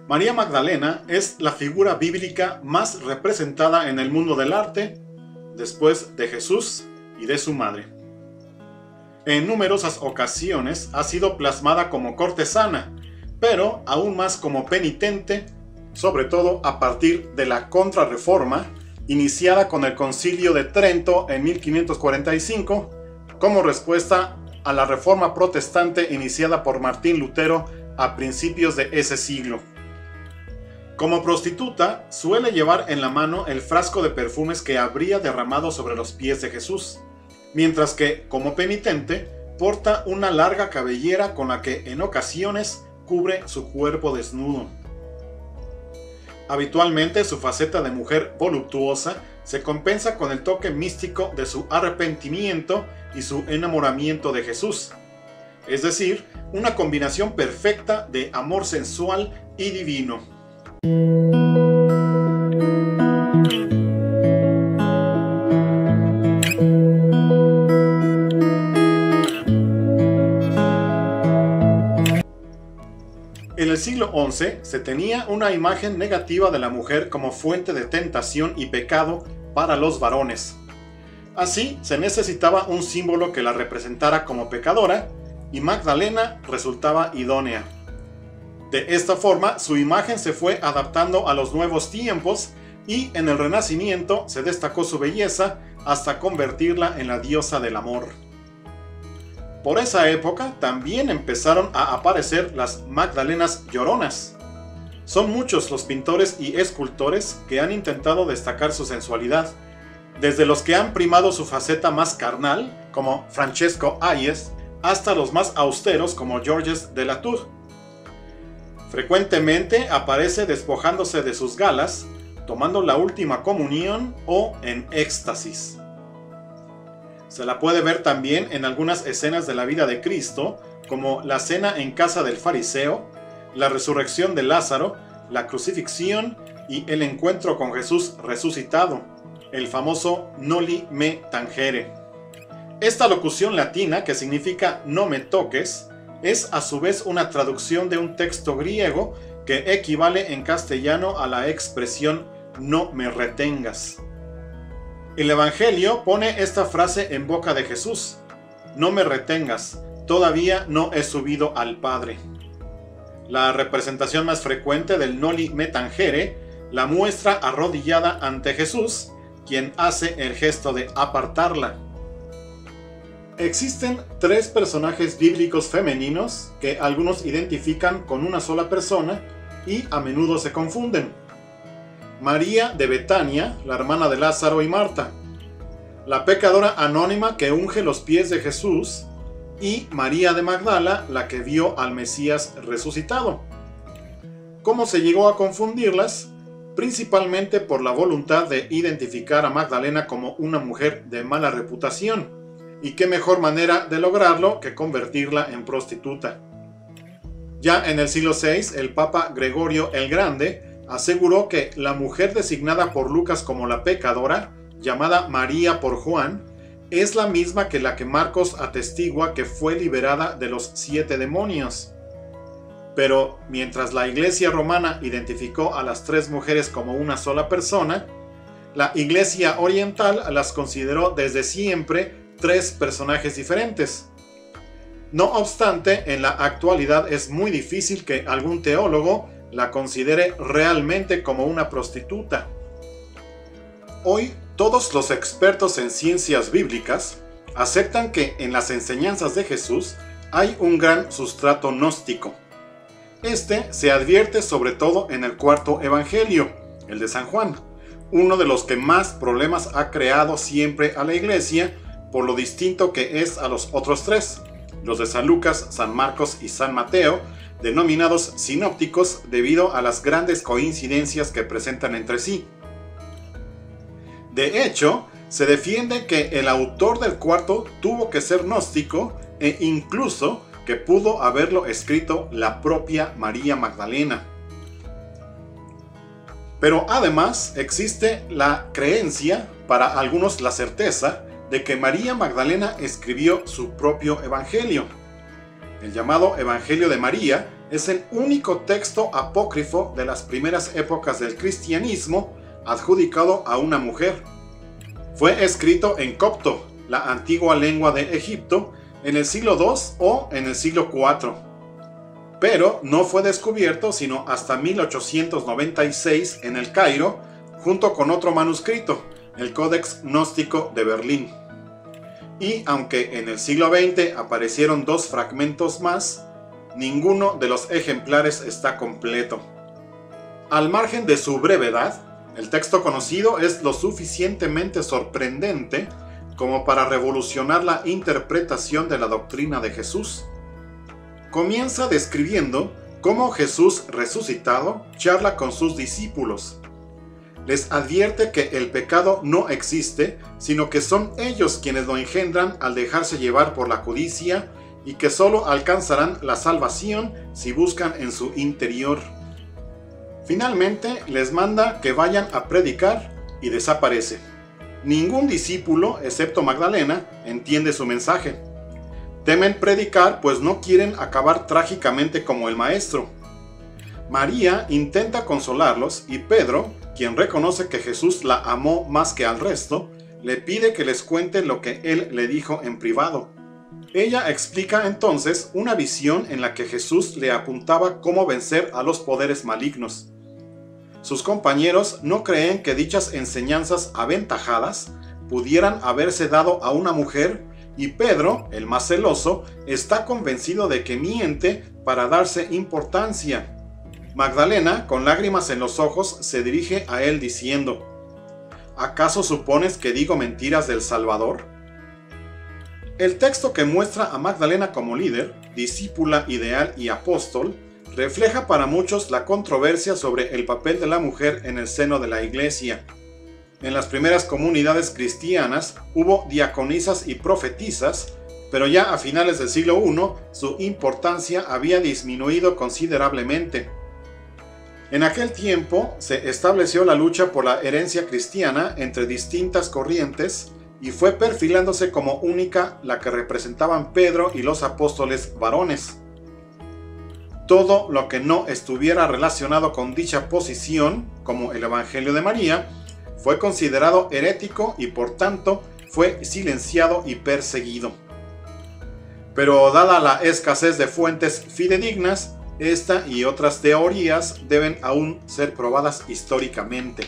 María Magdalena es la figura bíblica más representada en el mundo del arte, después de Jesús y de su madre. En numerosas ocasiones ha sido plasmada como cortesana, pero aún más como penitente, sobre todo a partir de la Contrarreforma, iniciada con el Concilio de Trento en 1545, como respuesta a la Reforma Protestante iniciada por Martín Lutero a principios de ese siglo. Como prostituta, suele llevar en la mano el frasco de perfumes que habría derramado sobre los pies de Jesús, mientras que, como penitente, porta una larga cabellera con la que en ocasiones cubre su cuerpo desnudo. Habitualmente su faceta de mujer voluptuosa se compensa con el toque místico de su arrepentimiento y su enamoramiento de Jesús, es decir, una combinación perfecta de amor sensual y divino. En el siglo XI se tenía una imagen negativa de la mujer como fuente de tentación y pecado para los varones. Así se necesitaba un símbolo que la representara como pecadora, y Magdalena resultaba idónea. De esta forma, su imagen se fue adaptando a los nuevos tiempos y en el Renacimiento se destacó su belleza hasta convertirla en la diosa del amor. Por esa época también empezaron a aparecer las Magdalenas lloronas. Son muchos los pintores y escultores que han intentado destacar su sensualidad, desde los que han primado su faceta más carnal, como Francesco Hayes, hasta los más austeros como Georges de Latour. Frecuentemente aparece despojándose de sus galas, tomando la última comunión o en éxtasis. Se la puede ver también en algunas escenas de la vida de Cristo, como la cena en casa del fariseo, la resurrección de Lázaro, la crucifixión y el encuentro con Jesús resucitado, el famoso Noli me tangere. Esta locución latina, que significa no me toques, es a su vez una traducción de un texto griego que equivale en castellano a la expresión no me retengas. El Evangelio pone esta frase en boca de Jesús: no me retengas, todavía no he subido al Padre. La representación más frecuente del Noli me tangere la muestra arrodillada ante Jesús, quien hace el gesto de apartarla. Existen tres personajes bíblicos femeninos que algunos identifican con una sola persona y a menudo se confunden. María de Betania, la hermana de Lázaro y Marta, la pecadora anónima que unge los pies de Jesús, y María de Magdala, la que vio al Mesías resucitado. ¿Cómo se llegó a confundirlas? Principalmente por la voluntad de identificar a Magdalena como una mujer de mala reputación, y qué mejor manera de lograrlo que convertirla en prostituta. Ya en el siglo VI, el Papa Gregorio el Grande aseguró que la mujer designada por Lucas como la pecadora, llamada María por Juan, es la misma que la que Marcos atestigua que fue liberada de los 7 demonios. Pero mientras la Iglesia romana identificó a las tres mujeres como una sola persona, la Iglesia oriental las consideró desde siempre tres personajes diferentes. No obstante, en la actualidad es muy difícil que algún teólogo la considere realmente como una prostituta. Hoy, todos los expertos en ciencias bíblicas aceptan que en las enseñanzas de Jesús hay un gran sustrato gnóstico. Este se advierte sobre todo en el cuarto evangelio, el de San Juan, uno de los que más problemas ha creado siempre a la Iglesia por lo distinto que es a los otros tres, los de San Lucas, San Marcos y San Mateo, denominados sinópticos debido a las grandes coincidencias que presentan entre sí. De hecho, se defiende que el autor del cuarto tuvo que ser gnóstico e incluso que pudo haberlo escrito la propia María Magdalena. Pero además existe la creencia, para algunos la certeza, de que María Magdalena escribió su propio evangelio. El llamado Evangelio de María es el único texto apócrifo de las primeras épocas del cristianismo adjudicado a una mujer. Fue escrito en copto, la antigua lengua de Egipto, en el siglo II o en el siglo IV. Pero no fue descubierto sino hasta 1896 en el Cairo, junto con otro manuscrito, el Codex Gnóstico de Berlín. Y aunque en el siglo XX aparecieron 2 fragmentos más, ninguno de los ejemplares está completo. Al margen de su brevedad, el texto conocido es lo suficientemente sorprendente como para revolucionar la interpretación de la doctrina de Jesús. Comienza describiendo cómo Jesús resucitado charla con sus discípulos. Les advierte que el pecado no existe, sino que son ellos quienes lo engendran al dejarse llevar por la codicia y que solo alcanzarán la salvación si buscan en su interior. Finalmente les manda que vayan a predicar y desaparece. Ningún discípulo, excepto Magdalena, entiende su mensaje. Temen predicar pues no quieren acabar trágicamente como el maestro. María intenta consolarlos y Pedro, quien reconoce que Jesús la amó más que al resto, le pide que les cuente lo que él le dijo en privado. Ella explica entonces una visión en la que Jesús le apuntaba cómo vencer a los poderes malignos. Sus compañeros no creen que dichas enseñanzas aventajadas pudieran haberse dado a una mujer y Pedro, el más celoso, está convencido de que miente para darse importancia. Magdalena, con lágrimas en los ojos, se dirige a él diciendo: ¿acaso supones que digo mentiras del Salvador? El texto que muestra a Magdalena como líder, discípula ideal y apóstol, refleja para muchos la controversia sobre el papel de la mujer en el seno de la Iglesia. En las primeras comunidades cristianas hubo diaconisas y profetisas, pero ya a finales del siglo I su importancia había disminuido considerablemente. En aquel tiempo se estableció la lucha por la herencia cristiana entre distintas corrientes y fue perfilándose como única la que representaban Pedro y los apóstoles varones. Todo lo que no estuviera relacionado con dicha posición, como el Evangelio de María, fue considerado herético y por tanto fue silenciado y perseguido. Pero dada la escasez de fuentes fidedignas, esta y otras teorías deben aún ser probadas históricamente.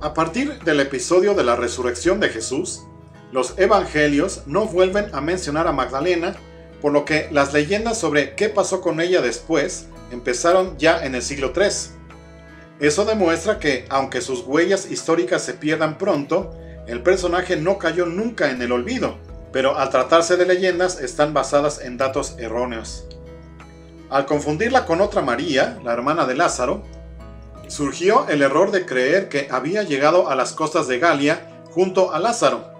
A partir del episodio de la resurrección de Jesús, los evangelios no vuelven a mencionar a Magdalena, por lo que las leyendas sobre qué pasó con ella después empezaron ya en el siglo III. Eso demuestra que, aunque sus huellas históricas se pierdan pronto, el personaje no cayó nunca en el olvido, pero al tratarse de leyendas están basadas en datos erróneos. Al confundirla con otra María, la hermana de Lázaro, surgió el error de creer que había llegado a las costas de Galia junto a Lázaro.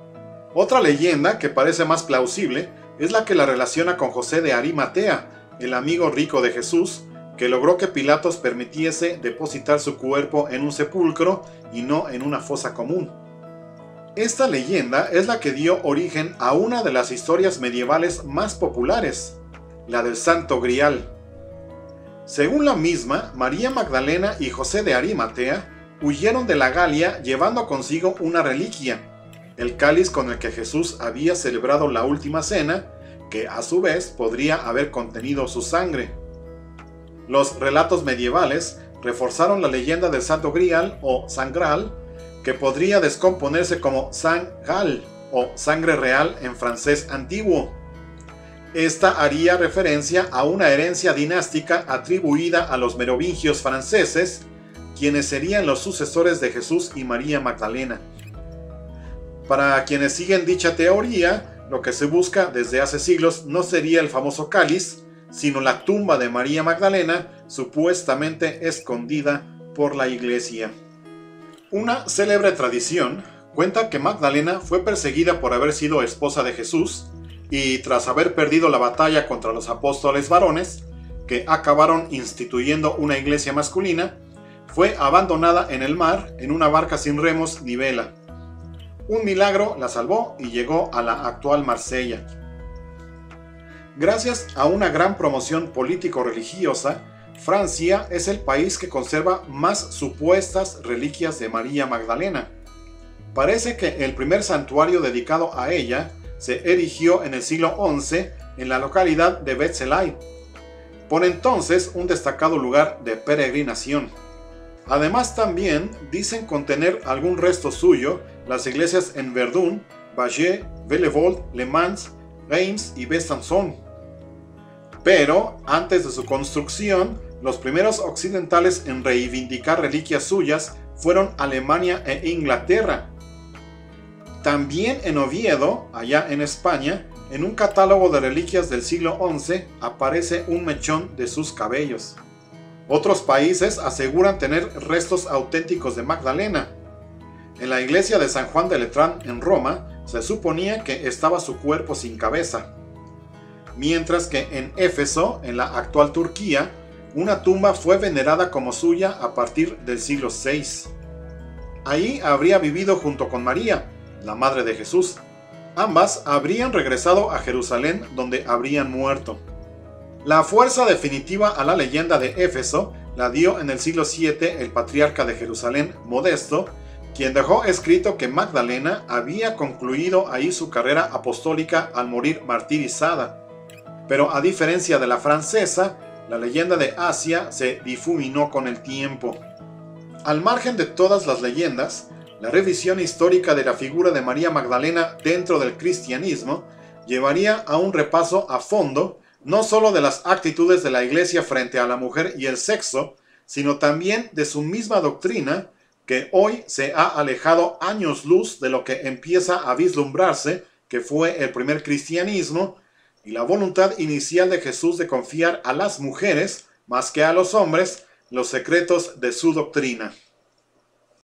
Otra leyenda, que parece más plausible, es la que la relaciona con José de Arimatea, el amigo rico de Jesús, que logró que Pilatos permitiese depositar su cuerpo en un sepulcro y no en una fosa común. Esta leyenda es la que dio origen a una de las historias medievales más populares, la del Santo Grial. Según la misma, María Magdalena y José de Arimatea huyeron de la Galia llevando consigo una reliquia, el cáliz con el que Jesús había celebrado la última cena, que a su vez podría haber contenido su sangre. Los relatos medievales reforzaron la leyenda del Santo Grial o Sangral, que podría descomponerse como Sang-Gal o sangre real en francés antiguo. Esta haría referencia a una herencia dinástica atribuida a los merovingios franceses, quienes serían los sucesores de Jesús y María Magdalena. Para quienes siguen dicha teoría, lo que se busca desde hace siglos no sería el famoso cáliz, sino la tumba de María Magdalena, supuestamente escondida por la Iglesia. Una célebre tradición cuenta que Magdalena fue perseguida por haber sido esposa de Jesús y tras haber perdido la batalla contra los apóstoles varones, que acabaron instituyendo una iglesia masculina, fue abandonada en el mar en una barca sin remos ni vela. Un milagro la salvó y llegó a la actual Marsella. Gracias a una gran promoción político-religiosa, Francia es el país que conserva más supuestas reliquias de María Magdalena. Parece que el primer santuario dedicado a ella se erigió en el siglo XI en la localidad de Betzalai, por entonces un destacado lugar de peregrinación. Además también dicen contener algún resto suyo las iglesias en Verdun, Bagneux, Vellevold, Le Mans, Reims y Besançon. Pero antes de su construcción, los primeros occidentales en reivindicar reliquias suyas fueron Alemania e Inglaterra. También en Oviedo, allá en España, en un catálogo de reliquias del siglo XI aparece un mechón de sus cabellos. Otros países aseguran tener restos auténticos de Magdalena. En la iglesia de San Juan de Letrán en Roma se suponía que estaba su cuerpo sin cabeza, mientras que en Éfeso, en la actual Turquía, una tumba fue venerada como suya a partir del siglo VI. Ahí habría vivido junto con María, la madre de Jesús. Ambas habrían regresado a Jerusalén, donde habrían muerto. La fuerza definitiva a la leyenda de Éfeso la dio en el siglo VII el patriarca de Jerusalén, Modesto, quien dejó escrito que Magdalena había concluido ahí su carrera apostólica al morir martirizada. Pero a diferencia de la francesa, la leyenda de Asia se difuminó con el tiempo. Al margen de todas las leyendas, la revisión histórica de la figura de María Magdalena dentro del cristianismo llevaría a un repaso a fondo no solo de las actitudes de la Iglesia frente a la mujer y el sexo, sino también de su misma doctrina, que hoy se ha alejado años luz de lo que empieza a vislumbrarse que fue el primer cristianismo, y la voluntad inicial de Jesús de confiar a las mujeres, más que a los hombres, los secretos de su doctrina.